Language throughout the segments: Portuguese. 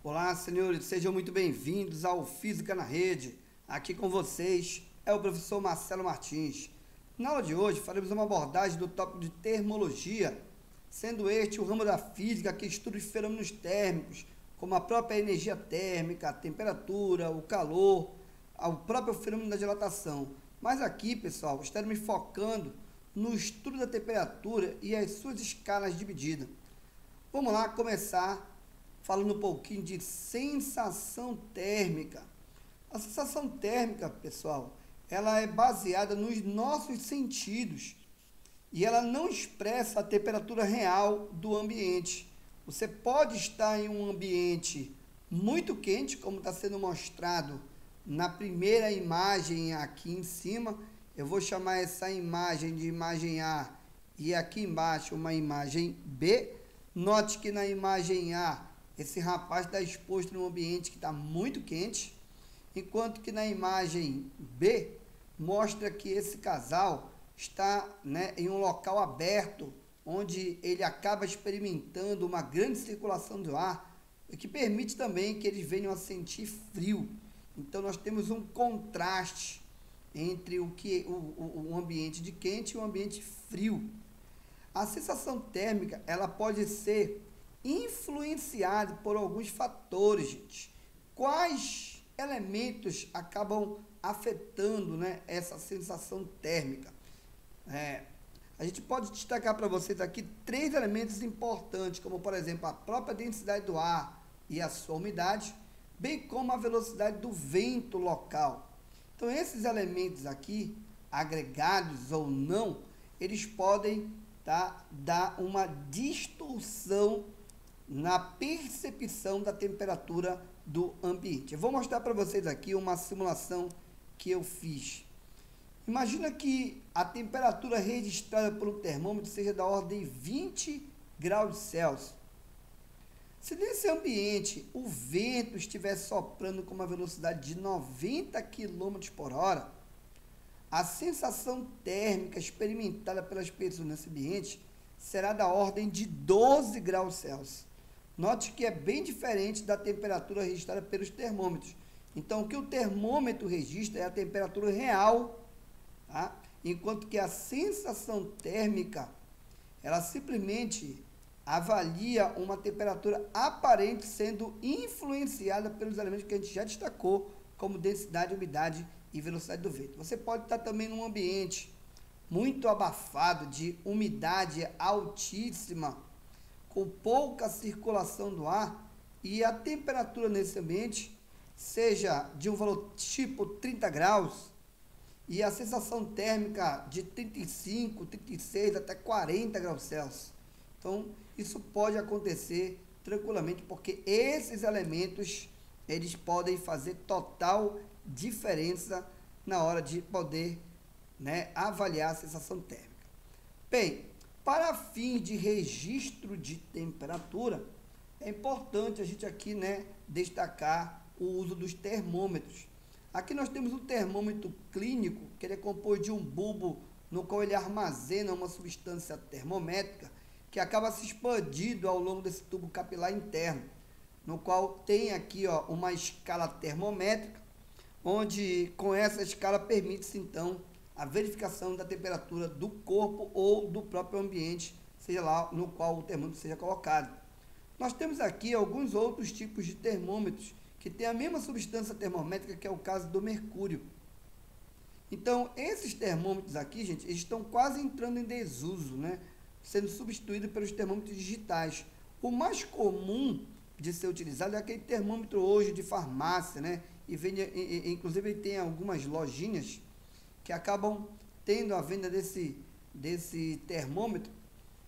Olá, senhores, sejam muito bem-vindos ao Física na Rede. Aqui com vocês é o professor Marcelo Martins. Na aula de hoje faremos uma abordagem do tópico de termologia, sendo este o ramo da física que estuda os fenômenos térmicos, como a própria energia térmica, a temperatura, o calor, o próprio fenômeno da dilatação. Mas aqui, pessoal, estaremos focando no estudo da temperatura e as suas escalas de medida. Vamos lá começar falando um pouquinho de sensação térmica. A sensação térmica, pessoal, ela é baseada nos nossos sentidos e ela não expressa a temperatura real do ambiente. Você pode estar em um ambiente muito quente, como está sendo mostrado na primeira imagem aqui em cima. Eu vou chamar essa imagem de imagem A e aqui embaixo uma imagem B. Note que na imagem A esse rapaz está exposto num ambiente que está muito quente, enquanto que na imagem B mostra que esse casal está, em um local aberto, onde ele acaba experimentando uma grande circulação do ar, o que permite também que eles venham a sentir frio. Então nós temos um contraste entre o ambiente de quente e o ambiente frio. A sensação térmica, ela pode ser influenciado por alguns fatores, gente. Quais elementos acabam afetando, essa sensação térmica? A gente pode destacar para vocês aqui 3 elementos importantes, como por exemplo a própria densidade do ar e a sua umidade, bem como a velocidade do vento local. Então esses elementos aqui, agregados ou não, eles podem dar uma distorção na percepção da temperatura do ambiente. Eu vou mostrar para vocês aqui uma simulação que eu fiz. Imagina que a temperatura registrada por um termômetro seja da ordem de 20 graus Celsius. Se nesse ambiente o vento estiver soprando com uma velocidade de 90 km por hora, a sensação térmica experimentada pelas pessoas nesse ambiente será da ordem de 12 graus Celsius. Note que é bem diferente da temperatura registrada pelos termômetros. Então, o que o termômetro registra é a temperatura real, enquanto que a sensação térmica, ela simplesmente avalia uma temperatura aparente sendo influenciada pelos elementos que a gente já destacou, como densidade, umidade e velocidade do vento. Você pode estar também num ambiente muito abafado, de umidade altíssima, com pouca circulação do ar, e a temperatura nesse ambiente seja de um valor tipo 30 graus, e a sensação térmica de 35, 36 até 40 graus Celsius. Então, isso pode acontecer tranquilamente, porque esses elementos, eles podem fazer total diferença na hora de poder, avaliar a sensação térmica. Bem, para fins de registro de temperatura, é importante a gente aqui, destacar o uso dos termômetros. Aqui nós temos um termômetro clínico, que ele é composto de um bulbo no qual ele armazena uma substância termométrica que acaba se expandindo ao longo desse tubo capilar interno, no qual tem aqui uma escala termométrica, onde com essa escala permite-se então a verificação da temperatura do corpo ou do próprio ambiente, seja lá no qual o termômetro seja colocado. Nós temos aqui alguns outros tipos de termômetros que têm a mesma substância termométrica, que é o caso do mercúrio. Então, esses termômetros aqui, gente, eles estão quase entrando em desuso, sendo substituídos pelos termômetros digitais. O mais comum de ser utilizado é aquele termômetro hoje de farmácia, e vende, inclusive ele tem algumas lojinhas que acabam tendo a venda desse termômetro,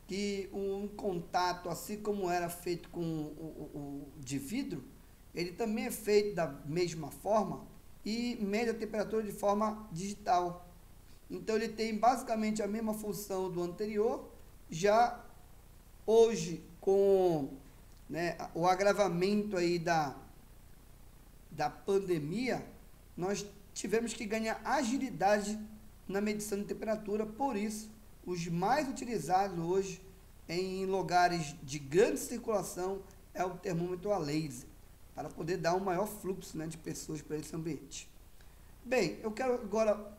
que um contato, assim como era feito com o de vidro, ele também é feito da mesma forma e mede a temperatura de forma digital. Então ele tem basicamente a mesma função do anterior. Já hoje, com o agravamento aí da pandemia, nós tivemos que ganhar agilidade na medição de temperatura. Por isso, os mais utilizados hoje em lugares de grande circulação é o termômetro a laser. para poder dar um maior fluxo, né, de pessoas para esse ambiente. Bem, eu quero agora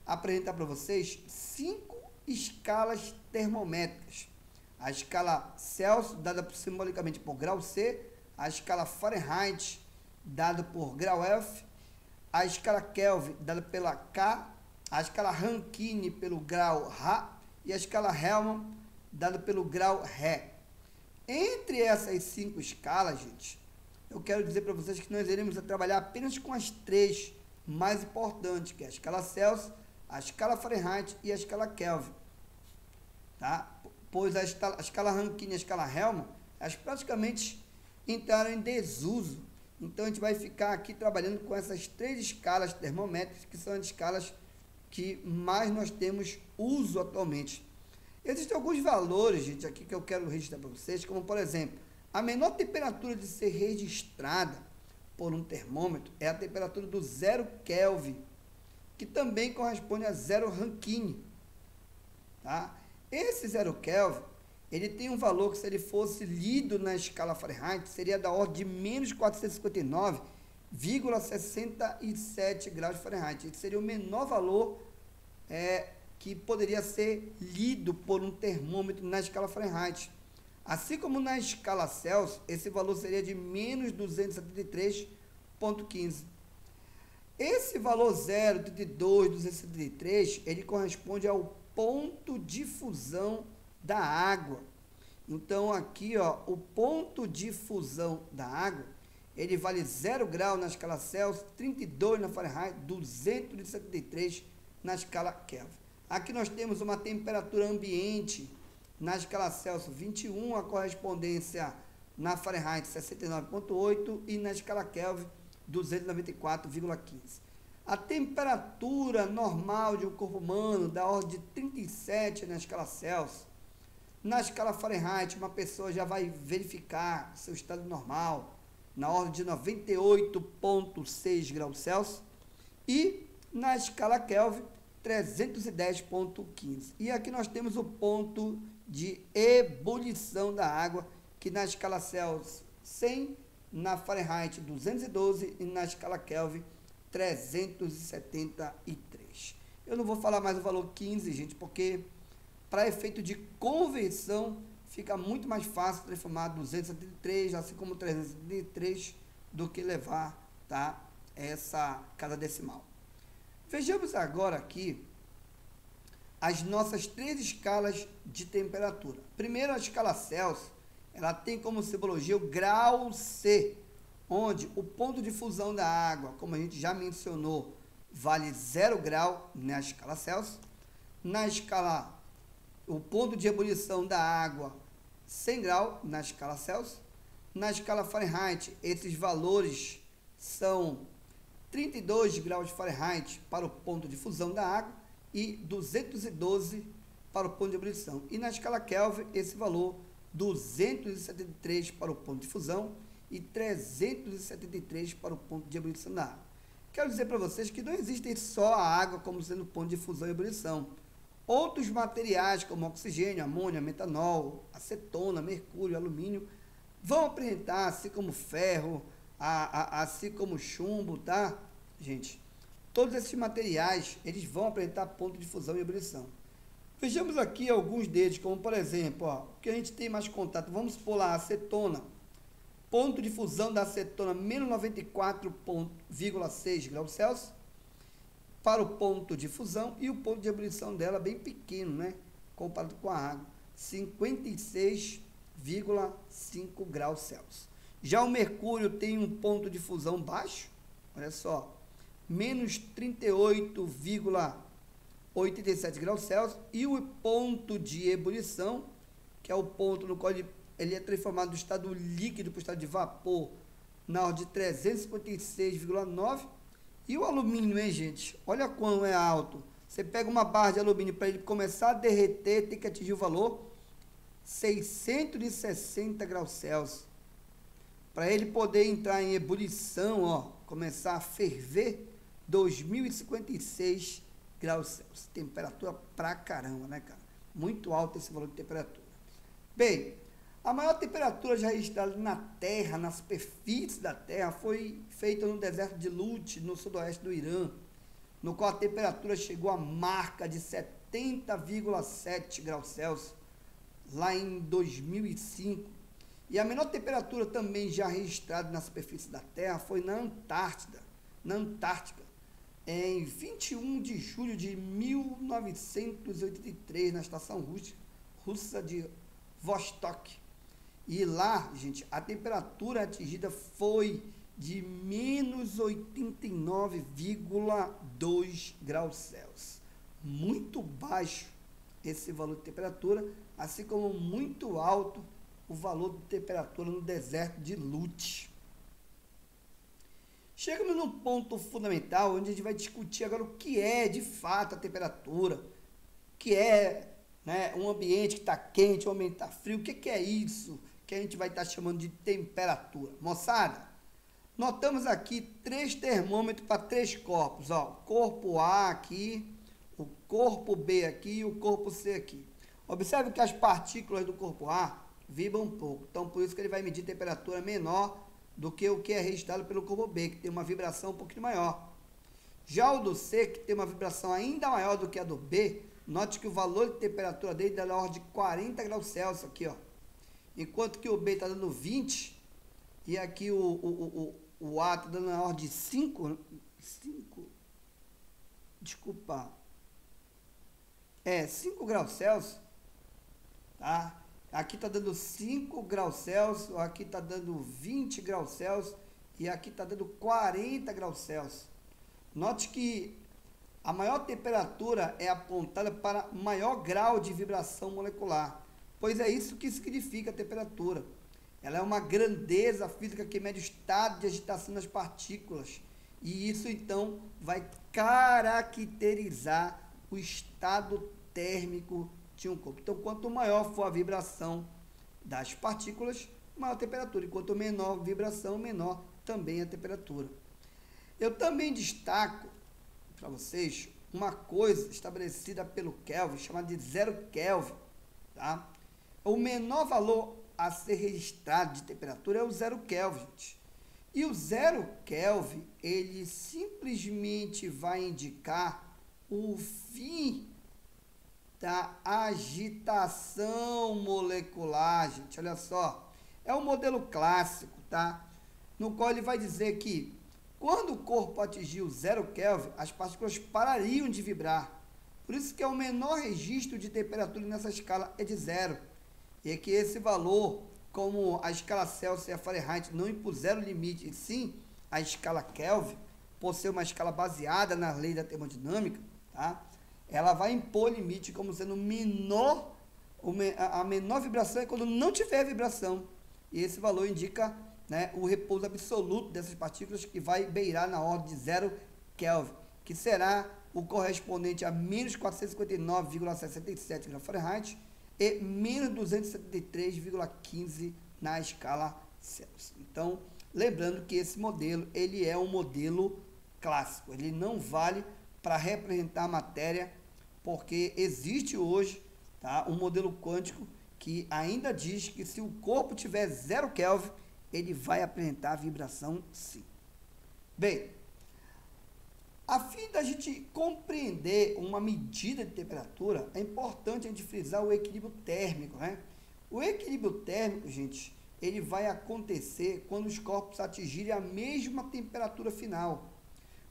apresentar para vocês 5 escalas termométricas. A escala Celsius, dada simbolicamente por grau C, a escala Fahrenheit, dada por grau F, a escala Kelvin, dada pela K, a escala Rankine pelo grau Ra e a escala Hellman, dada pelo grau Ré. Entre essas 5 escalas, gente, eu quero dizer para vocês que nós iremos trabalhar apenas com as 3 mais importantes, que é a escala Celsius, a escala Fahrenheit e a escala Kelvin. Tá? Pois a escala Rankine e a escala Hellman, elas praticamente entraram em desuso. Então, a gente vai ficar aqui trabalhando com essas 3 escalas termométricas, que são as escalas que mais nós temos uso atualmente. Existem alguns valores, gente, aqui que eu quero registrar para vocês, como, por exemplo, a menor temperatura de ser registrada por um termômetro é a temperatura do 0 Kelvin, que também corresponde a 0 Rankine. Tá? Esse 0 Kelvin, ele tem um valor que, se ele fosse lido na escala Fahrenheit, seria da ordem de menos 459,67 graus Fahrenheit. Esse seria o menor valor que poderia ser lido por um termômetro na escala Fahrenheit. Assim como na escala Celsius, esse valor seria de menos 273,15. Esse valor 0,32,273, ele corresponde ao ponto de fusão da água. Então, aqui, ó, o ponto de fusão da água, ele vale 0 grau na escala Celsius, 32 na Fahrenheit, 273 na escala Kelvin. Aqui nós temos uma temperatura ambiente na escala Celsius 21, a correspondência na Fahrenheit 69,8 e na escala Kelvin 294,15. A temperatura normal de um corpo humano da ordem de 37 na escala Celsius. Na escala Fahrenheit, uma pessoa já vai verificar seu estado normal na ordem de 98,6 graus Celsius. E na escala Kelvin, 310,15. E aqui nós temos o ponto de ebulição da água, que na escala Celsius 100, na Fahrenheit 212 e na escala Kelvin 373. Eu não vou falar mais o valor 15, gente, porque para efeito de conversão fica muito mais fácil transformar 273, assim como 373, do que levar, tá, essa casa decimal. Vejamos agora aqui as nossas 3 escalas de temperatura. Primeiro, a escala Celsius, ela tem como simbologia o grau C, onde o ponto de fusão da água, como a gente já mencionou, vale 0 grau na escala Celsius. Na escala, o ponto de ebulição da água, 100 graus na escala Celsius. Na escala Fahrenheit, esses valores são 32 graus Fahrenheit para o ponto de fusão da água e 212 para o ponto de ebulição. E na escala Kelvin, esse valor 273 para o ponto de fusão e 373 para o ponto de ebulição da água. Quero dizer para vocês que não existe só a água como sendo ponto de fusão e ebulição. Outros materiais como oxigênio, amônia, metanol, acetona, mercúrio, alumínio vão apresentar, assim como ferro, assim como chumbo, tá, gente? Todos esses materiais, eles vão apresentar ponto de fusão e ebulição. Vejamos aqui alguns deles, como por exemplo, ó, o que a gente tem mais contato. Vamos supor lá, acetona. Ponto de fusão da acetona, menos 94,6 graus Celsius para o ponto de fusão, e o ponto de ebulição dela bem pequeno, né? Comparado com a água, 56,5 graus Celsius. Já o mercúrio tem um ponto de fusão baixo, olha só, menos 38,87 graus Celsius, e o ponto de ebulição, que é o ponto no qual ele é transformado do estado líquido para o estado de vapor, na ordem de 356,9. E o alumínio, hein, gente? Olha quão é alto. Você pega uma barra de alumínio, para ele começar a derreter, tem que atingir o valor 660 graus Celsius. Para ele poder entrar em ebulição, ó, começar a ferver, 2056 graus Celsius. Temperatura pra caramba, né, cara? Muito alto esse valor de temperatura. Bem, A maior temperatura já registrada na Terra, na superfície da Terra, foi feita no deserto de Lut, no sudoeste do Irã, no qual a temperatura chegou à marca de 70,7 graus Celsius, lá em 2005. E a menor temperatura também já registrada na superfície da Terra foi na Antártica, em 21 de julho de 1983, na estação russa de Vostok. E lá, gente, a temperatura atingida foi de menos 89,2 graus Celsius. Muito baixo esse valor de temperatura, assim como muito alto o valor de temperatura no deserto de Lut. Chegamos num ponto fundamental, onde a gente vai discutir agora o que é, de fato, a temperatura, o que é, né, um ambiente que está quente, um ambiente que está frio, o que é isso que a gente vai estar chamando de temperatura. Moçada, notamos aqui 3 termômetros para 3 corpos, ó, o corpo A aqui, o corpo B aqui e o corpo C aqui. Observe que as partículas do corpo A vibram um pouco, então por isso que ele vai medir temperatura menor do que o que é registrado pelo corpo B, que tem uma vibração um pouquinho maior. Já o do C, que tem uma vibração ainda maior do que a do B, note que o valor de temperatura dele dá na ordem de 40 graus Celsius aqui, ó. Enquanto que o B está dando 20, e aqui o A está dando na ordem de 5, desculpa, 5 graus Celsius, tá? Aqui está dando 5 graus Celsius, aqui está dando 20 graus Celsius e aqui está dando 40 graus Celsius. Note que a maior temperatura é apontada para maior grau de vibração molecular, pois é isso que significa a temperatura. Ela é uma grandeza física que mede o estado de agitação das partículas e isso então vai caracterizar o estado térmico de um corpo. Então, quanto maior for a vibração das partículas, maior a temperatura. E quanto menor a vibração, menor também a temperatura. Eu também destaco para vocês uma coisa estabelecida pelo Kelvin, chamada de 0 Kelvin. Tá? O menor valor a ser registrado de temperatura é o 0 Kelvin. Gente. E o 0 Kelvin, ele simplesmente vai indicar o fim da agitação molecular, gente, olha só, é um modelo clássico, tá? No qual ele vai dizer que quando o corpo atingir o 0 Kelvin, as partículas parariam de vibrar. Por isso que é o menor registro de temperatura nessa escala é de 0. E é que esse valor, como a escala Celsius e a Fahrenheit não impuseram limite, e sim a escala Kelvin, por ser uma escala baseada na lei da termodinâmica, tá? Ela vai impor limite como sendo menor, a menor vibração é quando não tiver vibração. E esse valor indica, né, o repouso absoluto dessas partículas, que vai beirar na ordem de 0 Kelvin, que será o correspondente a menos 459,67 graus Fahrenheit e menos 273,15 na escala Celsius. Então, lembrando que esse modelo, ele é um modelo clássico, ele não vale para representar a matéria, porque existe hoje, tá, um modelo quântico que ainda diz que se o corpo tiver 0 Kelvin, ele vai apresentar vibração sim. Bem, a fim da gente compreender uma medida de temperatura, é importante a gente frisar o equilíbrio térmico, né? O equilíbrio térmico, gente, ele vai acontecer quando os corpos atingirem a mesma temperatura final.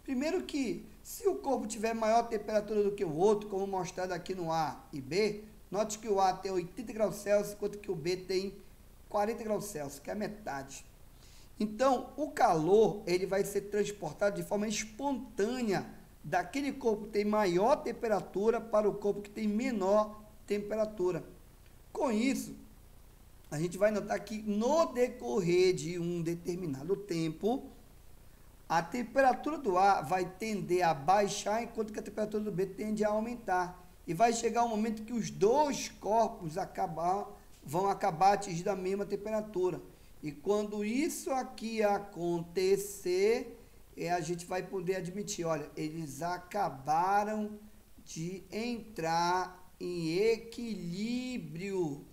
Primeiro que, se o corpo tiver maior temperatura do que o outro, como mostrado aqui no A e B, note que o A tem 80 graus Celsius, enquanto que o B tem 40 graus Celsius, que é a metade. Então, o calor, ele vai ser transportado de forma espontânea daquele corpo que tem maior temperatura para o corpo que tem menor temperatura. Com isso, a gente vai notar que no decorrer de um determinado tempo, a temperatura do A vai tender a baixar, enquanto que a temperatura do B tende a aumentar. E vai chegar um momento que os dois corpos vão acabar atingindo a mesma temperatura. E quando isso aqui acontecer, a gente vai poder admitir, olha, eles acabaram de entrar em equilíbrio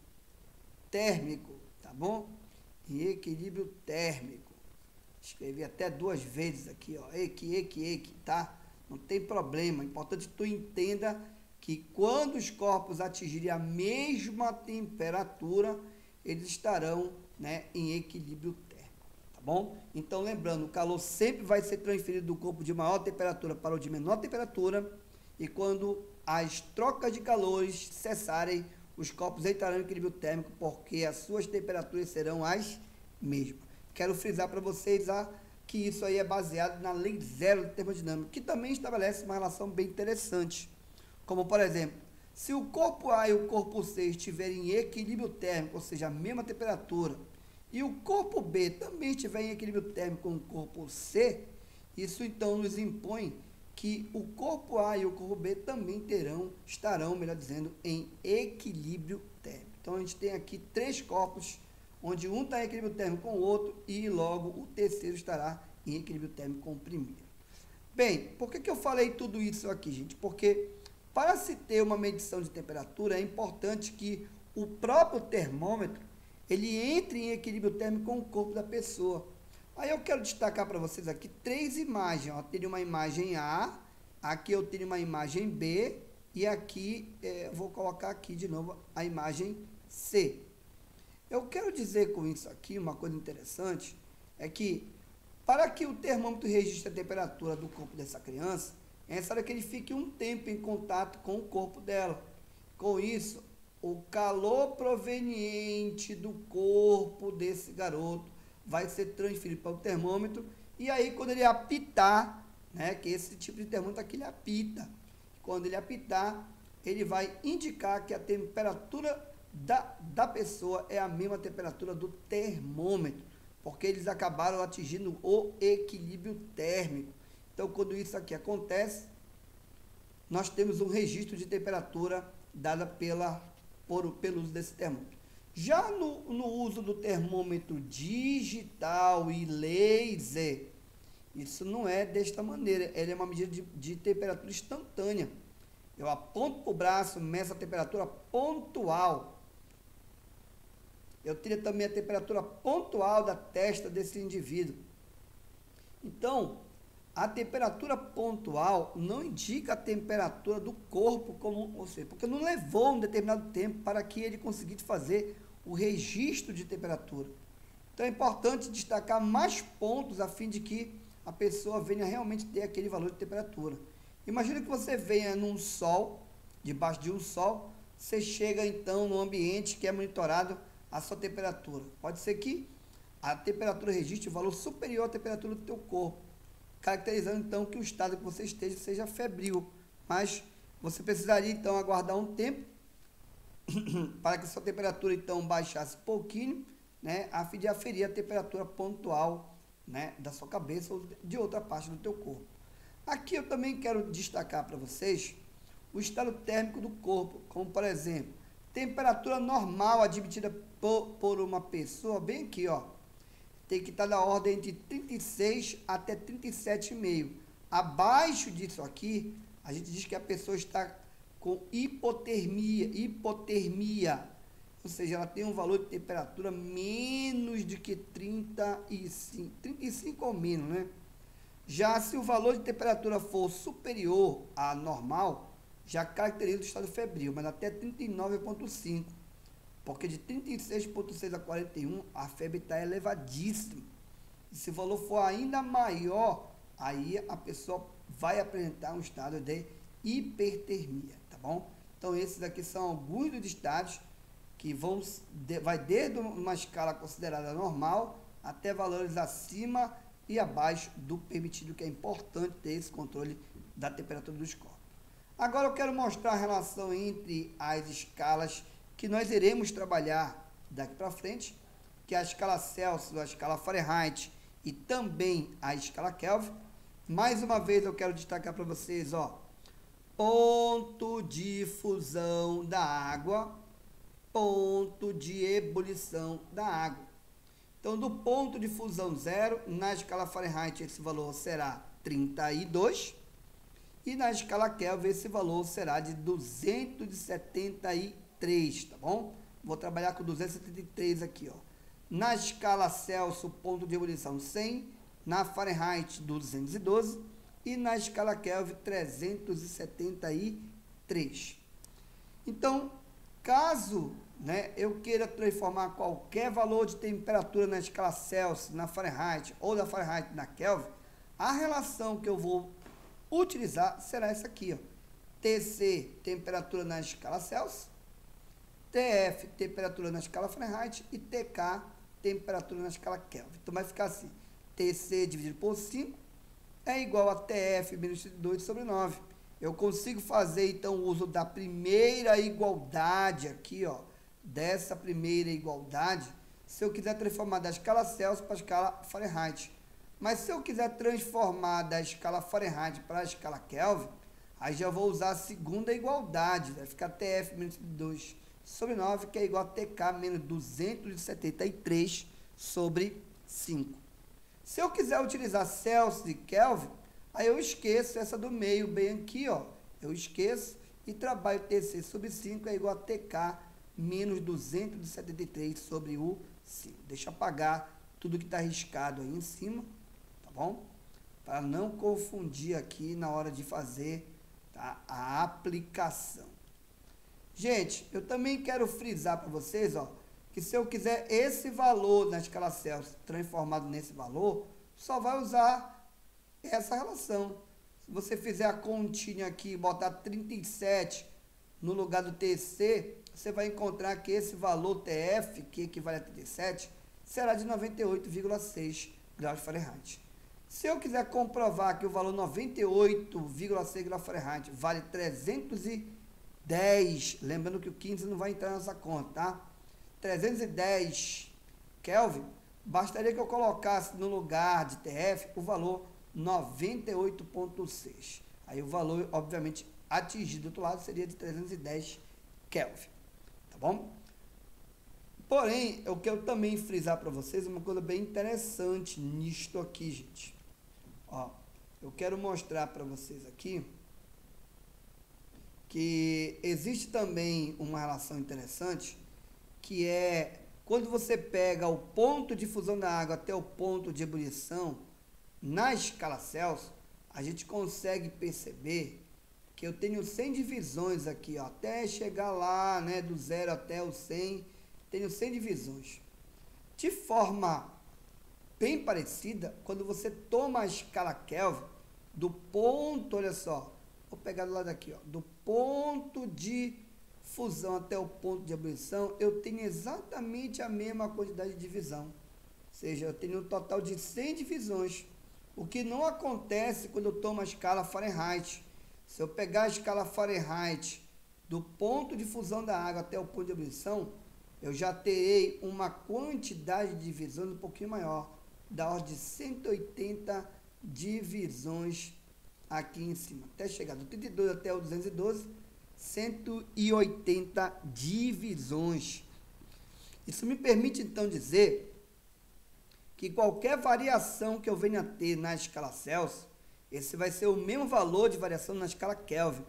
térmico. bom? Em equilíbrio térmico. Escrevi até 2 vezes aqui, ó, equi, tá? Não tem problema, é importante que tu entenda que quando os corpos atingirem a mesma temperatura, eles estarão, né, em equilíbrio térmico, tá bom? Então, lembrando, o calor sempre vai ser transferido do corpo de maior temperatura para o de menor temperatura, e quando as trocas de calores cessarem, os corpos entrarão em equilíbrio térmico, porque as suas temperaturas serão as mesmas. Quero frisar para vocês que isso aí é baseado na lei zero de termodinâmica, que também estabelece uma relação bem interessante. Como, por exemplo, se o corpo A e o corpo C estiverem em equilíbrio térmico, ou seja, a mesma temperatura, e o corpo B também estiver em equilíbrio térmico com o corpo C, isso então nos impõe que o corpo A e o corpo B também estarão, melhor dizendo, em equilíbrio térmico. Então, a gente tem aqui 3 corpos, onde um está em equilíbrio térmico com o outro, e logo o terceiro estará em equilíbrio térmico com o primeiro. Bem, por que eu falei tudo isso aqui, gente? Porque para se ter uma medição de temperatura, é importante que o próprio termômetro, ele entre em equilíbrio térmico com o corpo da pessoa. Aí eu quero destacar para vocês aqui 3 imagens. Ó. Eu teria uma imagem A, aqui eu teria uma imagem B, e aqui, vou colocar aqui de novo a imagem C. Eu quero dizer com isso aqui, uma coisa interessante, é que para que o termômetro registre a temperatura do corpo dessa criança, é necessário que ele fique um tempo em contato com o corpo dela. Com isso, o calor proveniente do corpo desse garoto vai ser transferido para o termômetro, e aí quando ele apitar, né, que esse tipo de termômetro aqui ele apita, quando ele apitar, ele vai indicar que a temperatura da pessoa é a mesma temperatura do termômetro, porque eles acabaram atingindo o equilíbrio térmico. Então, quando isso aqui acontece, nós temos um registro de temperatura dada pelo uso desse termômetro. Já no uso do termômetro digital e laser, isso não é desta maneira, ele é uma medida de temperatura instantânea. Eu aponto para o braço, meço a temperatura pontual. Eu teria também a temperatura pontual da testa desse indivíduo. Então, a temperatura pontual não indica a temperatura do corpo como você, porque não levou um determinado tempo para que ele conseguisse fazer o registro de temperatura. Então é importante destacar mais pontos a fim de que a pessoa venha realmente ter aquele valor de temperatura. Imagina que você venha num sol, debaixo de um sol, você chega então no ambiente que é monitorado a sua temperatura. Pode ser que a temperatura registre um valor superior à temperatura do teu corpo, caracterizando então que o estado que você esteja seja febril, mas você precisaria então aguardar um tempo para que sua temperatura então baixasse um pouquinho, né, a fim de aferir a temperatura pontual, né, da sua cabeça ou de outra parte do teu corpo. Aqui eu também quero destacar para vocês o estado térmico do corpo, como por exemplo, temperatura normal admitida por uma pessoa, bem aqui, ó, tem que estar na ordem de 36 até 37,5. Abaixo disso aqui, a gente diz que a pessoa está com hipotermia, ou seja, ela tem um valor de temperatura menos de que 35 ou menos, né? Já se o valor de temperatura for superior à normal, já caracteriza o estado febril, mas até 39,5, porque de 36,6 a 41, a febre está elevadíssima. E se o valor for ainda maior, aí a pessoa vai apresentar um estado de hipertermia, tá bom? Então, esses aqui são alguns dos estados que vai desde uma escala considerada normal até valores acima e abaixo do permitido, que é importante ter esse controle da temperatura dos corpos. Agora eu quero mostrar a relação entre as escalas que nós iremos trabalhar daqui para frente, que é a escala Celsius, a escala Fahrenheit e também a escala Kelvin. Mais uma vez eu quero destacar para vocês, ó, ponto de fusão da água, ponto de ebulição da água. Então, do ponto de fusão 0, na escala Fahrenheit esse valor será 32, e na escala Kelvin esse valor será de 273, tá bom? Vou trabalhar com 273 aqui, ó. na escala Celsius, o ponto de ebulição 100, na Fahrenheit 212 e na escala Kelvin 373. Então, caso, né, eu queira transformar qualquer valor de temperatura na escala Celsius, na Fahrenheit ou da Fahrenheit na Kelvin, a relação que eu vou utilizar será essa aqui, ó. TC, temperatura na escala Celsius, TF, temperatura na escala Fahrenheit e TK, temperatura na escala Kelvin. Então vai ficar assim, TC dividido por 5 é igual a TF menos 2 sobre 9. Eu consigo fazer, então, o uso da primeira igualdade aqui, ó, dessa primeira igualdade, se eu quiser transformar da escala Celsius para a escala Fahrenheit. Mas se eu quiser transformar da escala Fahrenheit para a escala Kelvin, aí já vou usar a segunda igualdade, vai ficar TF menos 2 sobre 9, que é igual a TK menos 273 sobre 5. Se eu quiser utilizar Celsius e Kelvin, aí eu esqueço essa do meio bem aqui, ó. Eu esqueço e trabalho TC sobre 5 é igual a TK menos 273 sobre o 5. Deixa eu apagar tudo que está riscado aí em cima, tá bom? Para não confundir aqui na hora de fazer, tá, a aplicação. Gente, eu também quero frisar para vocês, ó, que se eu quiser esse valor na escala Celsius transformado nesse valor, só vai usar essa relação. Se você fizer a continha aqui e botar 37 no lugar do TC, você vai encontrar que esse valor TF, que equivale a 37, será de 98,6 graus Fahrenheit. Se eu quiser comprovar que o valor 98,6 graus Fahrenheit vale 310, lembrando que o 15 não vai entrar nessa conta, tá? 310 Kelvin, bastaria que eu colocasse no lugar de TF o valor 98,6. Aí o valor, obviamente, atingido do outro lado seria de 310 Kelvin, tá bom? Porém, eu quero também frisar para vocês uma coisa bem interessante nisto aqui, gente. Ó, eu quero mostrar para vocês aqui que existe também uma relação interessante, que é quando você pega o ponto de fusão da água até o ponto de ebulição na escala Celsius, a gente consegue perceber que eu tenho 100 divisões aqui, ó, até chegar lá, né, do 0 até o 100, tenho 100 divisões. De forma bem parecida, quando você toma a escala Kelvin, do ponto, olha só, vou pegar do lado aqui, ó, do ponto de fusão até o ponto de ebulição, eu tenho exatamente a mesma quantidade de divisão. Ou seja, eu tenho um total de 100 divisões. O que não acontece quando eu tomo a escala Fahrenheit. Se eu pegar a escala Fahrenheit do ponto de fusão da água até o ponto de ebulição, eu já terei uma quantidade de divisões um pouquinho maior, da ordem de 180 divisões aqui em cima. Até chegar do 32 até o 212, 180 divisões. Isso me permite, então, dizer que qualquer variação que eu venha a ter na escala Celsius, esse vai ser o mesmo valor de variação na escala Kelvin,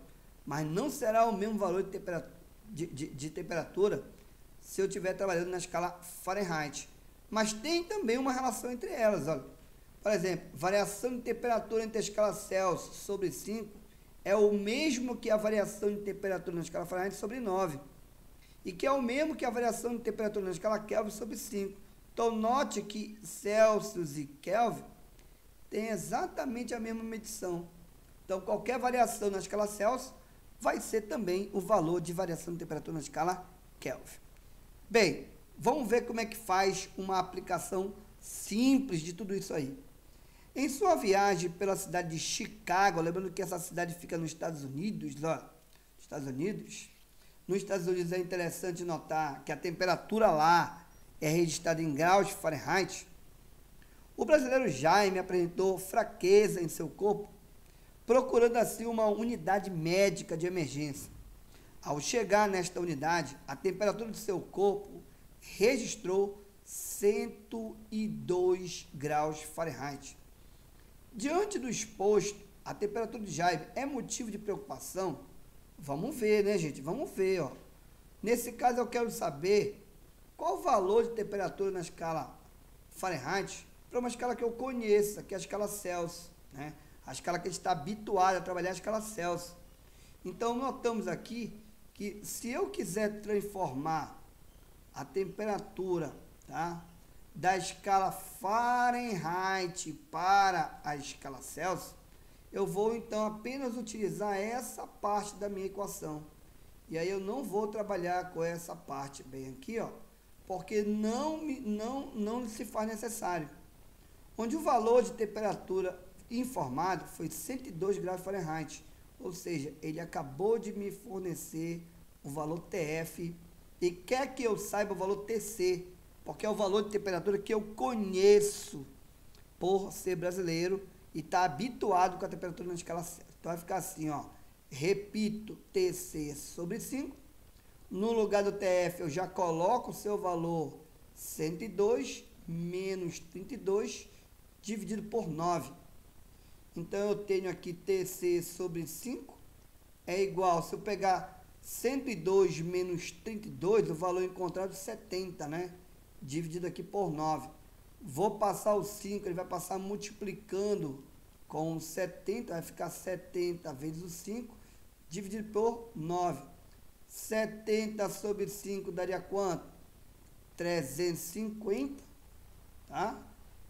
mas não será o mesmo valor de temperatura se eu estiver trabalhando na escala Fahrenheit. Mas tem também uma relação entre elas, olha. Por exemplo, variação de temperatura entre a escala Celsius sobre 5 é o mesmo que a variação de temperatura na escala Fahrenheit sobre 9. E que é o mesmo que a variação de temperatura na escala Kelvin sobre 5. Então, note que Celsius e Kelvin têm exatamente a mesma medição. Então, qualquer variação na escala Celsius vai ser também o valor de variação de temperatura na escala Kelvin. Bem, vamos ver como é que faz uma aplicação simples de tudo isso aí. Em sua viagem pela cidade de Chicago, lembrando que essa cidade fica nos Estados Unidos, ó, nos Estados Unidos é interessante notar que a temperatura lá é registrada em graus Fahrenheit. O brasileiro Jaime apresentou fraqueza em seu corpo, procurando assim uma unidade médica de emergência. Ao chegar nesta unidade, a temperatura de seu corpo registrou 102 graus Fahrenheit. Diante do exposto, a temperatura de Jaime é motivo de preocupação? Vamos ver, né, gente? Vamos ver, ó. Nesse caso, eu quero saber qual o valor de temperatura na escala Fahrenheit para uma escala que eu conheça, que é a escala Celsius, né? A escala que a gente está habituado a trabalhar é a escala Celsius. Então, notamos aqui que se eu quiser transformar a temperatura, tá, da escala Fahrenheit para a escala Celsius, eu vou então apenas utilizar essa parte da minha equação. E aí eu não vou trabalhar com essa parte bem aqui, ó, porque não se faz necessário. Onde o valor de temperatura informado foi 102 graus Fahrenheit, ou seja, ele acabou de me fornecer o valor TF e quer que eu saiba o valor TC, porque é o valor de temperatura que eu conheço por ser brasileiro e estar habituado com a temperatura na escala Celsius. Então vai ficar assim, ó, repito, TC sobre 5, no lugar do TF eu já coloco o seu valor 102 menos 32 dividido por 9. Então eu tenho aqui TC sobre 5 é igual, se eu pegar 102 menos 32, o valor encontrado é 70, né? Dividido aqui por 9. Vou passar o 5, ele vai passar multiplicando com 70, vai ficar 70 vezes o 5, dividido por 9. 70 sobre 5 daria quanto? 350, tá?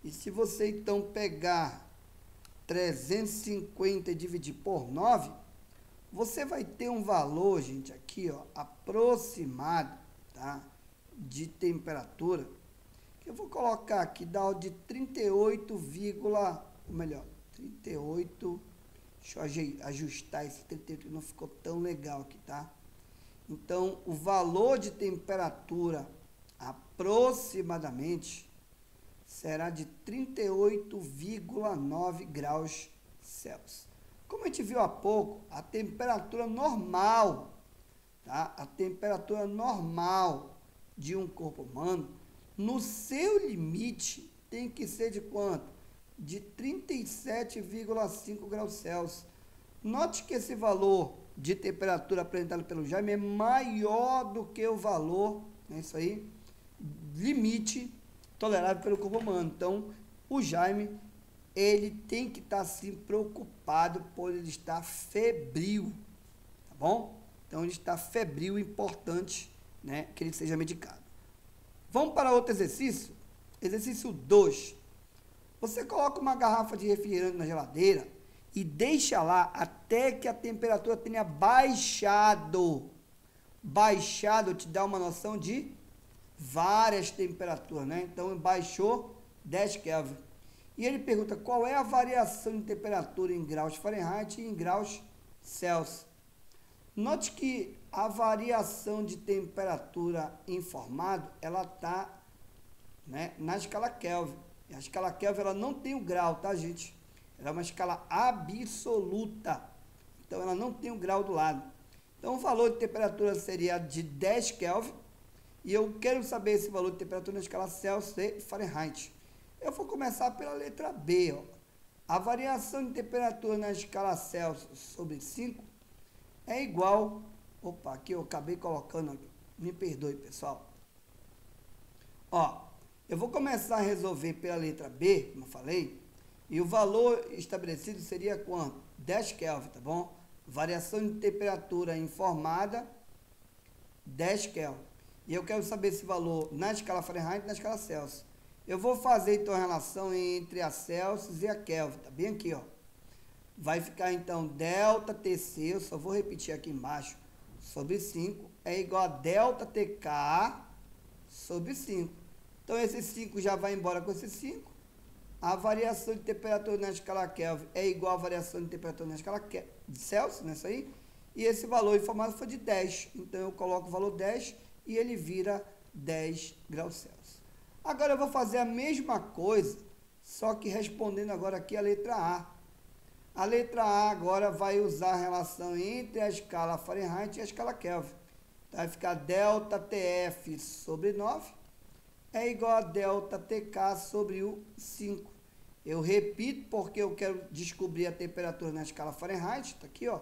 E se você então pegar 350 e dividir por 9, você vai ter um valor, gente, aqui, ó, aproximado, tá? De temperatura, que eu vou colocar aqui, dá de 38, ou melhor, 38, deixa eu ajustar esse 38, que não ficou tão legal aqui, tá? Então, o valor de temperatura aproximadamente será de 38,9 graus Celsius. Como a gente viu há pouco, a temperatura normal, tá? A temperatura normal de um corpo humano, no seu limite, tem que ser de quanto? De 37,5 graus Celsius. Note que esse valor de temperatura apresentado pelo Jaime é maior do que o valor, né, isso aí, limite tolerável pelo corpo humano. Então, o Jaime, ele tem que estar, sim, preocupado por ele estar febril, tá bom? Então, ele está febril, importante, né, que ele seja medicado. Vamos para outro exercício? Exercício 2. Você coloca uma garrafa de refrigerante na geladeira e deixa lá até que a temperatura tenha baixado. Baixado te dá uma noção de várias temperaturas, né? Então, baixou 10 Kelvin. E ele pergunta qual é a variação de temperatura em graus Fahrenheit e em graus Celsius. Note que a variação de temperatura informado, ela está, né, na escala Kelvin. A escala Kelvin, ela não tem o grau, tá, gente? Ela é uma escala absoluta. Então, ela não tem o grau do lado. Então, o valor de temperatura seria de 10 Kelvin. E eu quero saber esse valor de temperatura na escala Celsius e Fahrenheit. Eu vou começar pela letra B, ó. A variação de temperatura na escala Celsius sobre 5 é igual... Opa, aqui eu acabei colocando... Me perdoe, pessoal. Ó, eu vou começar a resolver pela letra B, como eu falei, e o valor estabelecido seria quanto? 10 Kelvin, tá bom? Variação de temperatura informada, 10 Kelvin. E eu quero saber esse valor na escala Fahrenheit e na escala Celsius. Eu vou fazer, então, a relação entre a Celsius e a Kelvin. Tá bem aqui, ó. Vai ficar, então, delta TC, eu só vou repetir aqui embaixo, sobre 5, é igual a delta TK sobre 5. Então, esse 5 já vai embora com esse 5. A variação de temperatura na escala Kelvin é igual à variação de temperatura na escala de Celsius, nessa aí. E esse valor informado foi de 10. Então, eu coloco o valor 10 e ele vira 10 graus Celsius. Agora eu vou fazer a mesma coisa, só que respondendo agora aqui a letra A. A letra A agora vai usar a relação entre a escala Fahrenheit e a escala Kelvin. Então, vai ficar delta TF sobre 9 é igual a delta TK sobre o 5. Eu repito porque eu quero descobrir a temperatura na escala Fahrenheit, está aqui, ó.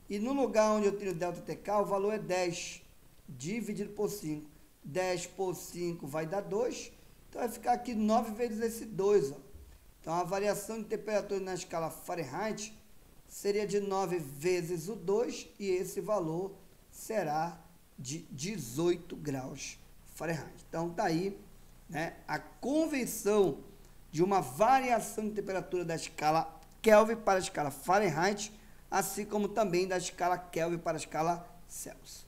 E no lugar onde eu tenho delta TK, o valor é 10, dividido por 5. 10 por 5 vai dar 2. Então, vai ficar aqui 9 vezes esse 2. Ó. Então, a variação de temperatura na escala Fahrenheit seria de 9 vezes o 2 e esse valor será de 18 graus Fahrenheit. Então, está aí, né, a conversão de uma variação de temperatura da escala Kelvin para a escala Fahrenheit, assim como também da escala Kelvin para a escala Celsius.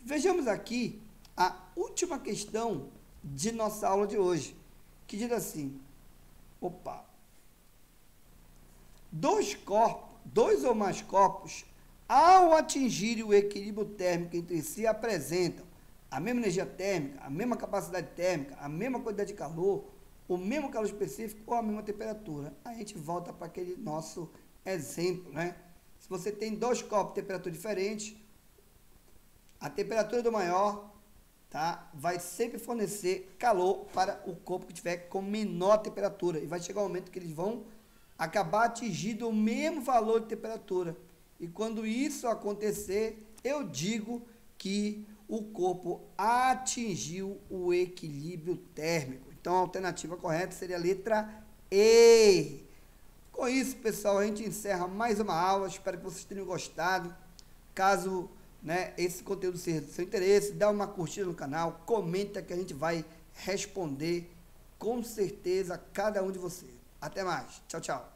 Vejamos aqui a última questão de nossa aula de hoje, que diz assim, dois ou mais corpos, ao atingirem o equilíbrio térmico entre si, apresentam a mesma energia térmica, a mesma capacidade térmica, a mesma quantidade de calor, o mesmo calor específico ou a mesma temperatura. A gente volta para aquele nosso exemplo, né? Se você tem dois corpos de temperatura diferente, a temperatura do maior, tá, vai sempre fornecer calor para o corpo que tiver com menor temperatura. E vai chegar um momento que eles vão acabar atingindo o mesmo valor de temperatura. E quando isso acontecer, eu digo que o corpo atingiu o equilíbrio térmico. Então, a alternativa correta seria a letra E. Com isso, pessoal, a gente encerra mais uma aula. Espero que vocês tenham gostado. Caso, né, esse conteúdo seja do seu interesse, dá uma curtida no canal, comenta que a gente vai responder com certeza a cada um de vocês. Até mais. Tchau, tchau.